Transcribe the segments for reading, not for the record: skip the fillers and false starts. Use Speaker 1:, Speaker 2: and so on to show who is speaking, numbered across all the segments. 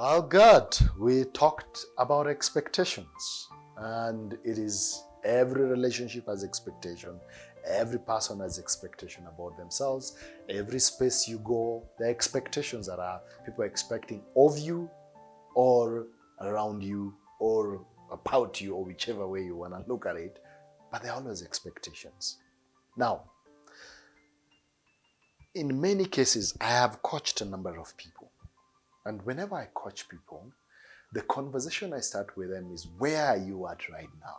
Speaker 1: Well, good. We talked about expectations, and it is every relationship has expectation. Every person has expectation about themselves. Every space you go, the expectations that are people expecting of you, or around you, or about you, or whichever way you want to look at it. But there are always expectations. Now, in many cases, I have coached a number of people, and whenever I coach people, the conversation I start with them is, where are you at right now?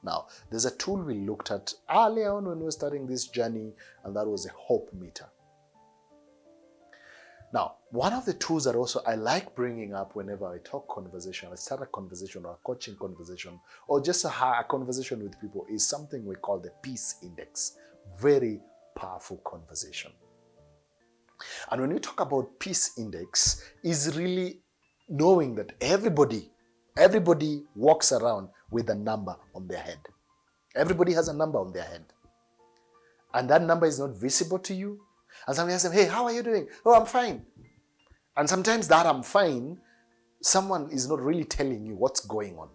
Speaker 1: Now, there's a tool we looked at earlier on when we were starting this journey, and that was a hope meter. Now, one of the tools that also I like bringing up whenever I talk conversation, I start a conversation or a coaching conversation, or just a conversation with people, is something we call the peace index. Very powerful conversation. And when we talk about peace index, is really knowing that everybody walks around with a number on their head. Everybody has a number on their head. And that number is not visible to you. And somebody asks them, hey, how are you doing? Oh, I'm fine. And sometimes that I'm fine, someone is not really telling you what's going on.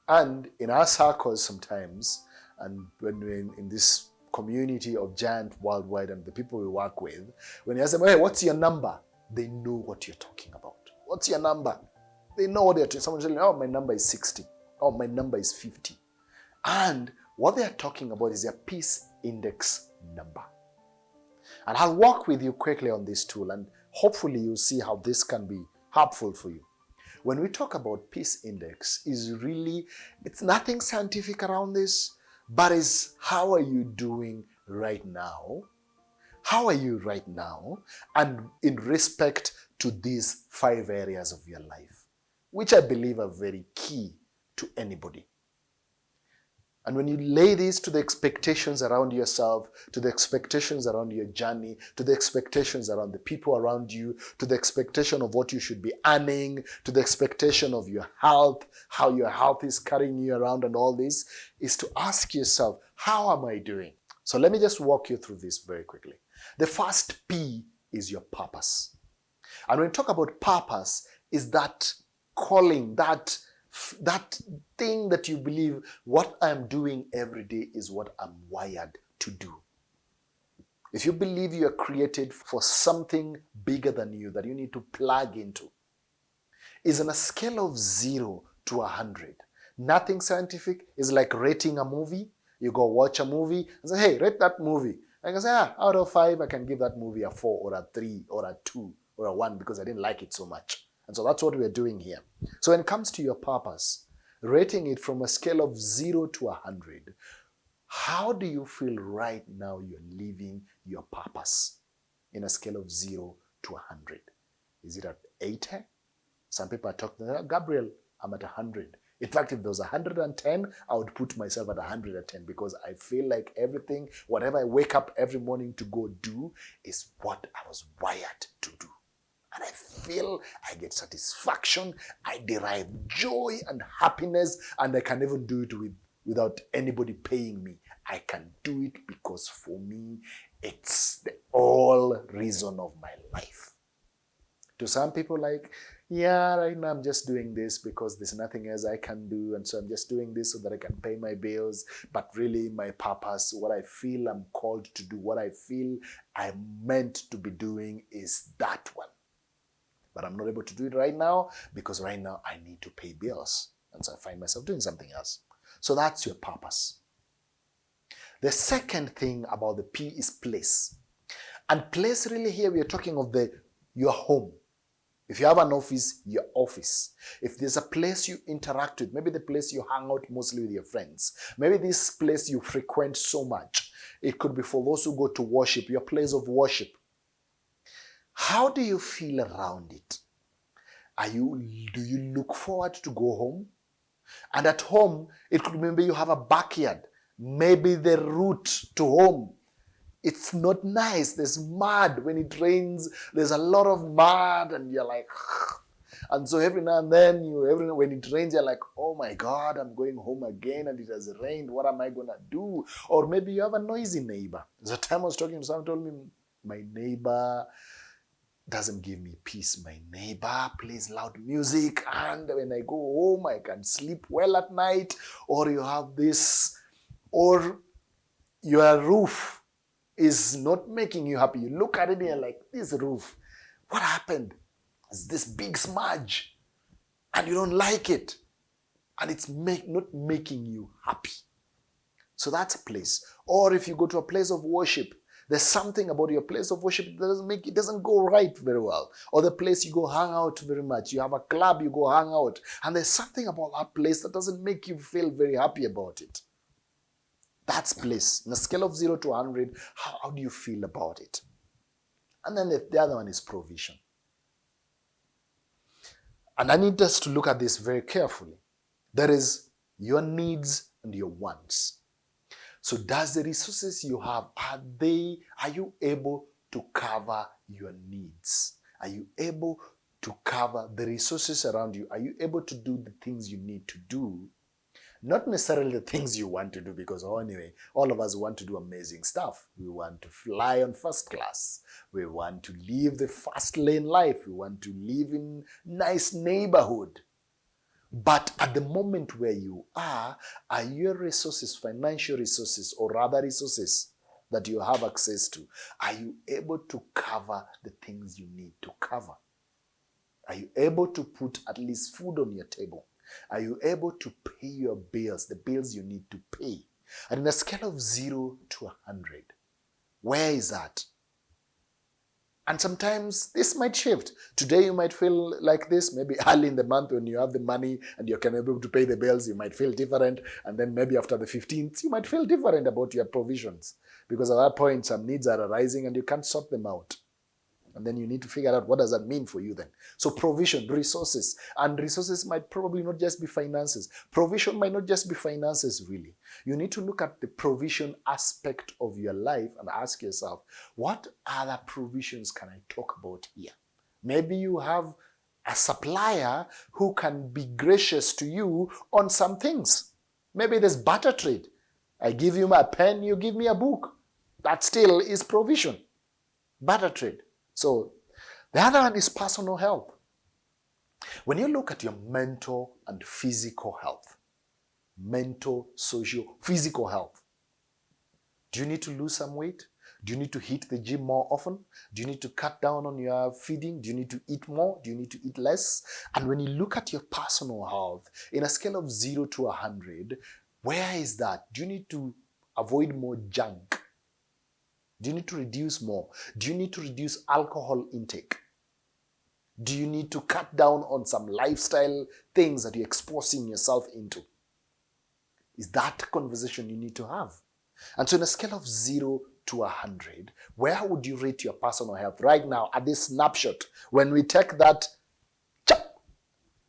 Speaker 1: And in our circles sometimes, and when we're in this community of giant worldwide and the people we work with, when you ask them, hey, what's your number? They know what you're talking about. What's your number? They know what they're talking about. Someone's telling me, oh, my number is 60. Oh, my number is 50. And what they're talking about is their peace index number. And I'll walk with you quickly on this tool, and hopefully you'll see how this can be helpful for you. When we talk about peace index, it's nothing scientific around this, but is how are you doing right now? How are you right now? And in respect to these 5 areas of your life, which I believe are very key to anybody. And when you lay these to the expectations around yourself, to the expectations around your journey, to the expectations around the people around you, to the expectation of what you should be earning, to the expectation of your health, how your health is carrying you around, and all this, is to ask yourself, how am I doing? So let me just walk you through this very quickly. The first P is your purpose. And when we talk about purpose, is that calling, that thing that you believe, what I'm doing every day is what I'm wired to do. If you believe you are created for something bigger than you that you need to plug into, is on a scale of 0 to 100. Nothing scientific. Is like rating a movie. You go watch a movie and say, hey, rate that movie. I can say, out of 5, I can give that movie a 4 or a 3 or a 2 or a 1 because I didn't like it so much. And so that's what we're doing here. So when it comes to your purpose, rating it from a scale of 0 to 100, how do you feel right now you're living your purpose in a scale of 0 to 100? Is it at 80? Some people are talking, Gabriel, I'm at 100. In fact, if there was 110, I would put myself at 110 because I feel like everything, whatever I wake up every morning to go do, is what I was wired to do. And I feel I get satisfaction, I derive joy and happiness, and I can even do it without anybody paying me. I can do it because for me, it's the all reason of my life. To some people, like, yeah, right now I'm just doing this because there's nothing else I can do, and so I'm just doing this so that I can pay my bills. But really, my purpose, what I feel I'm called to do, what I feel I'm meant to be doing is that one. But I'm not able to do it right now because right now I need to pay bills. And so I find myself doing something else. So that's your purpose. The second thing about the P is place. And place, really, here we are talking of your home. If you have an office, your office. If there's a place you interact with, maybe the place you hang out mostly with your friends. Maybe this place you frequent so much. It could be for those who go to worship, your place of worship. How do you feel around it? Do you look forward to go home? And at home, it could maybe you have a backyard. Maybe the route to home, it's not nice. There's mud. When it rains, there's a lot of mud, and you're like, and so every now and then, when it rains, you're like, oh my God, I'm going home again, and it has rained. What am I gonna do? Or maybe you have a noisy neighbor. There's a time I was talking to someone, told me, my neighbor, doesn't give me peace. My neighbor plays loud music, and when I go home, I can sleep well at night. Or you have this, or your roof is not making you happy. You look at it and you're like, this roof, what happened? It's this big smudge, and you don't like it, and it's not making you happy. So that's a place. Or if you go to a place of worship, there's something about your place of worship that doesn't go right very well. Or the place you go hang out very much. You have a club, you go hang out, and there's something about that place that doesn't make you feel very happy about it. That's place. On a scale of 0 to 100, how do you feel about it? And then the other one is provision. And I need us to look at this very carefully. There is your needs and your wants. So does the resources you have, are you able to cover your needs? Are you able to cover the resources around you? Are you able to do the things you need to do? Not necessarily the things you want to do, because anyway, all of us want to do amazing stuff. We want to fly on first class. We want to live the fast lane life. We want to live in nice neighborhood. But at the moment where you are your resources, financial resources or other resources that you have access to, are you able to cover the things you need to cover? Are you able to put at least food on your table? Are you able to pay your bills, the bills you need to pay? And in a scale of 0 to 100, where is that? And sometimes this might shift. Today you might feel like this. Maybe early in the month when you have the money and you're able to pay the bills, you might feel different. And then maybe after the 15th, you might feel different about your provisions. Because at that point, some needs are arising and you can't sort them out. And then you need to figure out what does that mean for you then. So provision, resources. And resources might probably not just be finances. Provision might not just be finances, really. You need to look at the provision aspect of your life and ask yourself, what other provisions can I talk about here? Maybe you have a supplier who can be gracious to you on some things. Maybe there's barter trade. I give you my pen, you give me a book. That still is provision. Barter trade. So the other one is personal health. When you look at your mental and physical health, mental, social, physical health, do you need to lose some weight? Do you need to hit the gym more often? Do you need to cut down on your feeding? Do you need to eat more? Do you need to eat less? And when you look at your personal health, in a scale of 0 to 100, where is that? Do you need to avoid more junk? Do you need to reduce more? Do you need to reduce alcohol intake? Do you need to cut down on some lifestyle things that you're exposing yourself into? Is that conversation you need to have? And so in a scale of 0 to 100, where would you rate your personal health right now at this snapshot? When we take that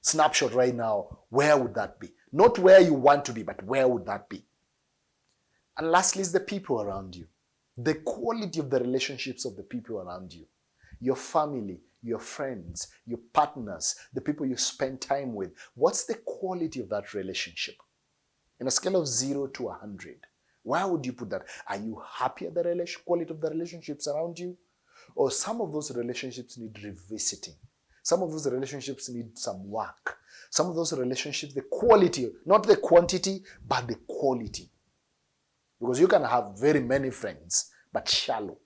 Speaker 1: snapshot right now, where would that be? Not where you want to be, but where would that be? And lastly is the people around you. The quality of the relationships of the people around you. Your family, your friends, your partners, the people you spend time with. What's the quality of that relationship? In a scale of 0 to 100, where would you put that? Are you happy at the quality of the relationships around you? Or some of those relationships need revisiting. Some of those relationships need some work. Some of those relationships, the quality, not the quantity, but the quality. Because you can have very many friends, but shallow.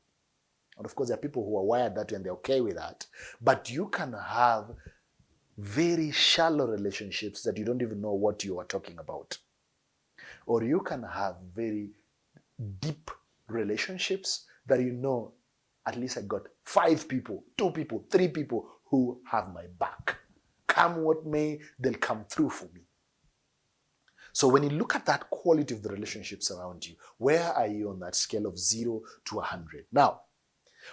Speaker 1: And of course, there are people who are wired that way and they're okay with that. But you can have very shallow relationships that you don't even know what you are talking about. Or you can have very deep relationships that you know, at least I got 5 people, 2 people, 3 people who have my back. Come what may, they'll come through for me. So when you look at that quality of the relationships around you, where are you on that scale of 0 to 100? Now,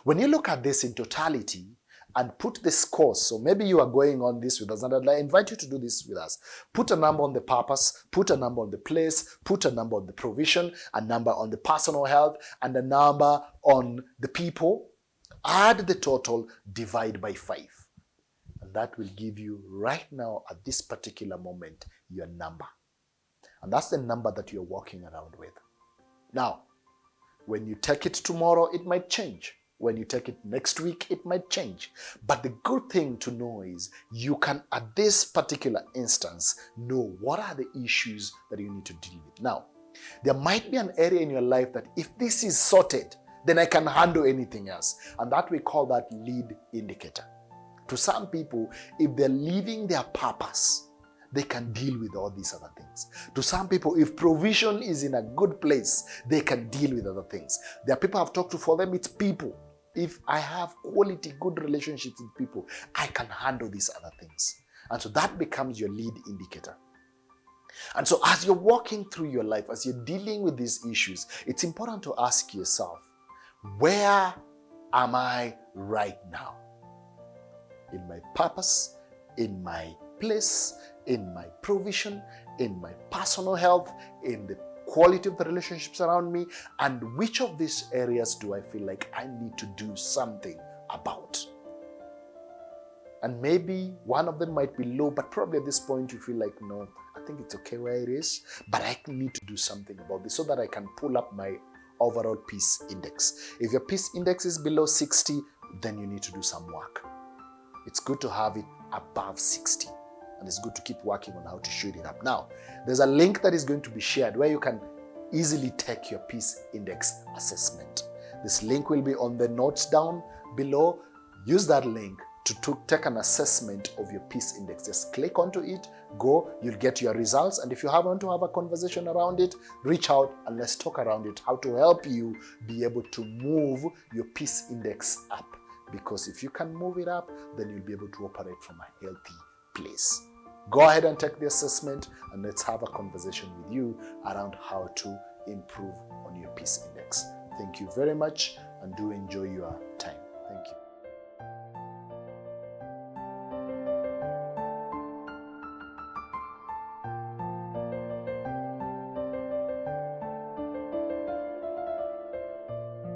Speaker 1: when you look at this in totality and put the scores, so maybe you are going on this with us, and I invite you to do this with us. Put a number on the purpose, put a number on the place, put a number on the provision, a number on the personal health, and a number on the people. Add the total, divide by 5. And that will give you right now at this particular moment your number. And that's the number that you're walking around with. Now, when you take it tomorrow, it might change. When you take it next week, it might change. But the good thing to know is you can, at this particular instance, know what are the issues that you need to deal with. Now, there might be an area in your life that if this is sorted, then I can handle anything else. And that we call that lead indicator. To some people, if they're living their purpose, they can deal with all these other things. To some people, if provision is in a good place, they can deal with other things. There are people I've talked to, for them it's people. If I have quality, good relationships with people, I can handle these other things. And so that becomes your lead indicator. And so as you're walking through your life, as you're dealing with these issues, it's important to ask yourself, where am I right now? In my purpose, in my place, in my provision, in my personal health, in the quality of the relationships around me, and which of these areas do I feel like I need to do something about? And maybe one of them might be low, but probably at this point you feel like, no, I think it's okay where it is, but I need to do something about this so that I can pull up my overall peace index. If your peace index is below 60, then you need to do some work. It's good to have it above 60. And it's good to keep working on how to shoot it up. Now, there's a link that is going to be shared where you can easily take your peace index assessment. This link will be on the notes down below. Use that link to take an assessment of your peace index. Just click onto it, go, you'll get your results. And if you want to have a conversation around it, reach out and let's talk around it, how to help you be able to move your peace index up. Because if you can move it up, then you'll be able to operate from a healthy place. Go ahead and take the assessment and let's have a conversation with you around how to improve on your peace index. Thank you very much and do enjoy your